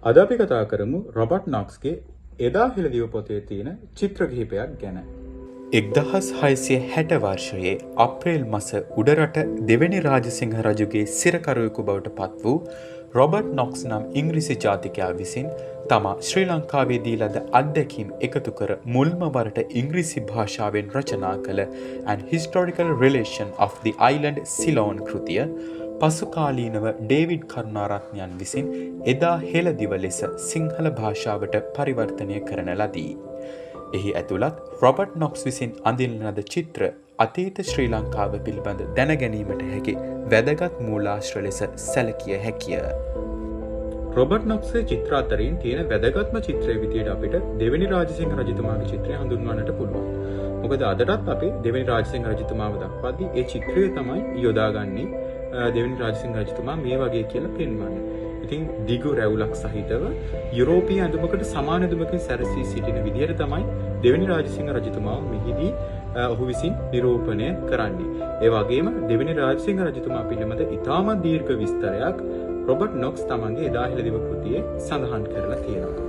අද අපි කතා කරමු රොබර්ට් නොක්ස්ගේ එදා හෙළදිව පොතේ තියෙන චිත්‍ර කිහිපයක් ගැන. 1660 වර්ෂයේ අප්‍රේල් මස උඩරට දෙවැනි රාජසිංහ රජුගේ සිරකරුවෙකු බවට පත් වූ රොබර්ට් නොක්ස් නම් ඉංග්‍රීසි ජාතිකයා විසින් තමා ශ්‍රී ලංකාවේදී ලද අත්දැකීම් එකතු කර මුල්ම වරට ඉංග්‍රීසි භාෂාවෙන් රචනා කළ An Historical Relation of the Island Ceylon කෘතිය පසුකාලීනව ඩේවිඩ් කරුණාරත්නයන් විසින් එදා හෙළදිව ලෙස සිංහල භාෂාවට පරිවර්තනය කරන ලදී. එහි ඇතුළත් රොබර්ට් නොක්ස් විසින් අඳින ලද චිත්‍ර අතීත ශ්‍රී ලංකාව පිළිබඳ දැනගැනීමට හැකි වැදගත් මූලාශ්‍ර ලෙස සැලකිය හැකිය. රොබර්ට් නොක්ස්ගේ චිත්‍ර අතරින් තියෙන වැදගත්ම චිත්‍රය විදියට අපිට දෙවැනි රාජසිංහ රජතුමාගේ චිත්‍රය හඳුන්වන්නට පුළුවන්. මොකද අදටත් අපි දෙවැනි රාජසිංහ රජතුමාව දක්වද්දී ඒ චිත්‍රය තමයි යොදාගන්නේ දෙවැනි රාජසිංහ රජතුමා මේ වගේ කියලා පෙන්වන්නේ. ඉතින් දිගු රැවුලක් සහිතව යුරෝපීය ඇඳුමකට සමාන ඇඳුමකින් සැරසී සිටින විදිහට තමයි දෙවැනි රාජසිංහ රජතුමාව මෙහිදී ඔහු විසින් නිරූපණය කරන්නේ. ඒ වගේම දෙවැනි රාජසිංහ රජතුමා පිළිබඳ ඉතාමත් දීර්ඝ විස්තරයක් රොබර්ට් නොක්ස් තමන්ගේ එදා හෙළදිව කෘතියේ සඳහන් කරලා තියෙනවා.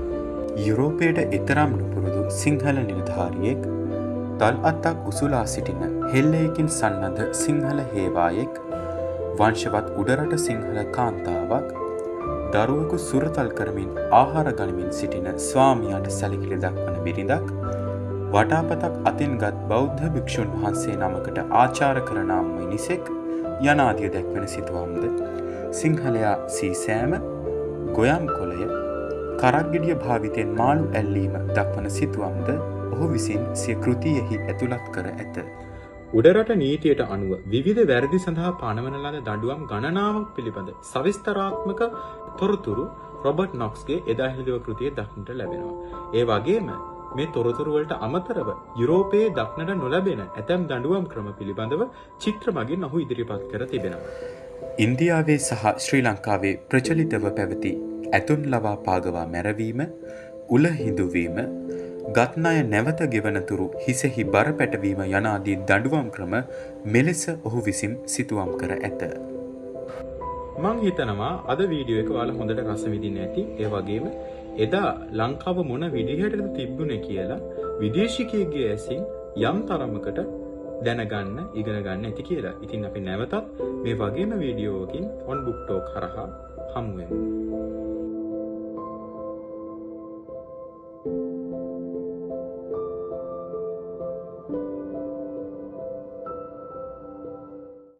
යුරෝපයට එතරම් නුපුරුදු සිංහල නිලධාරියෙක්, තල් අත්තක් උසුලා සිටින හෙල්ලයකින් සන්නද්ධ සිංහල හේවායෙක්, වංශවත් උඩරට සිංහල කාන්තාවක්, දරුවෙකු සුරතල් කරමින් ආහාර ගනිමින් සිටින ස්වාමියාට සැලකිලි දක්වන බිරිඳක්, වටාපතක් අතින්ගත් බෞද්ධ භික්ෂුන් වහන්සේ නමකට ආචාර කරන මිනිසෙක් යනාදිය දැක්වෙන සිතුවම්ද, සිංහලයා සීසෑම, ගොයම් කොළය, කරක්ගෙඩිය භාවිතයෙන් මාළු ඇල්ලීම දක්වන සිතුවම්ද ඔහු විසින් සිය කෘතියෙහි ඇතුළත් කර ඇත. උඩරට නීතියට අනුව විවිධ වැරදි සඳහා පනවන ලද දඬුවම් ගණනාවක් පිළිබඳ සවිස්තරාත්මක තොරතුරු රොබර්ට් නොක්ස්ගේ එදා හෙළදිව කෘතියේ දක්නට ලැබෙනවා. ඒ වගේම මේ තොරතුරු වලට අමතරව යුරෝපයේ දක්නට නොලැබෙන ඇතැම් දඬුවම් ක්‍රම පිළිබඳව චිත්‍ර මගින් ඔහු ඉදිරිපත් කර තිබෙනවා. ඉන්දියාවේ සහ ශ්‍රී ලංකාවේ ප්‍රචලිතව පැවති ඇතුන් ලවා පාගවා මැරවීම, උල හිඳුවීම, ගත්නය නැවත ගෙවනතුරු හිසෙහි බර පැටවීම යනාදී දඬුවම් ක්‍රම මෙලෙස ඔහු විසින් සිතුවම් කර ඇත. මං හිතනවා අද වීඩියෝ එක ඔයාලා හොඳට රස විඳින්න ඇති. ඒ වගේම එදා ලංකාව මොන විදිහටද තිබුණේ කියලා විදේශිකයෙක්ගේ ඇසින් යම් තරමකට දැනගන්න ඉගෙන ගන්න ඇති කියලා. ඉතින් අපි නැවතත් මේ වගේම වීඩියෝවකින් ඔන් බුක් ටෝක් හරහා හමු වෙමු.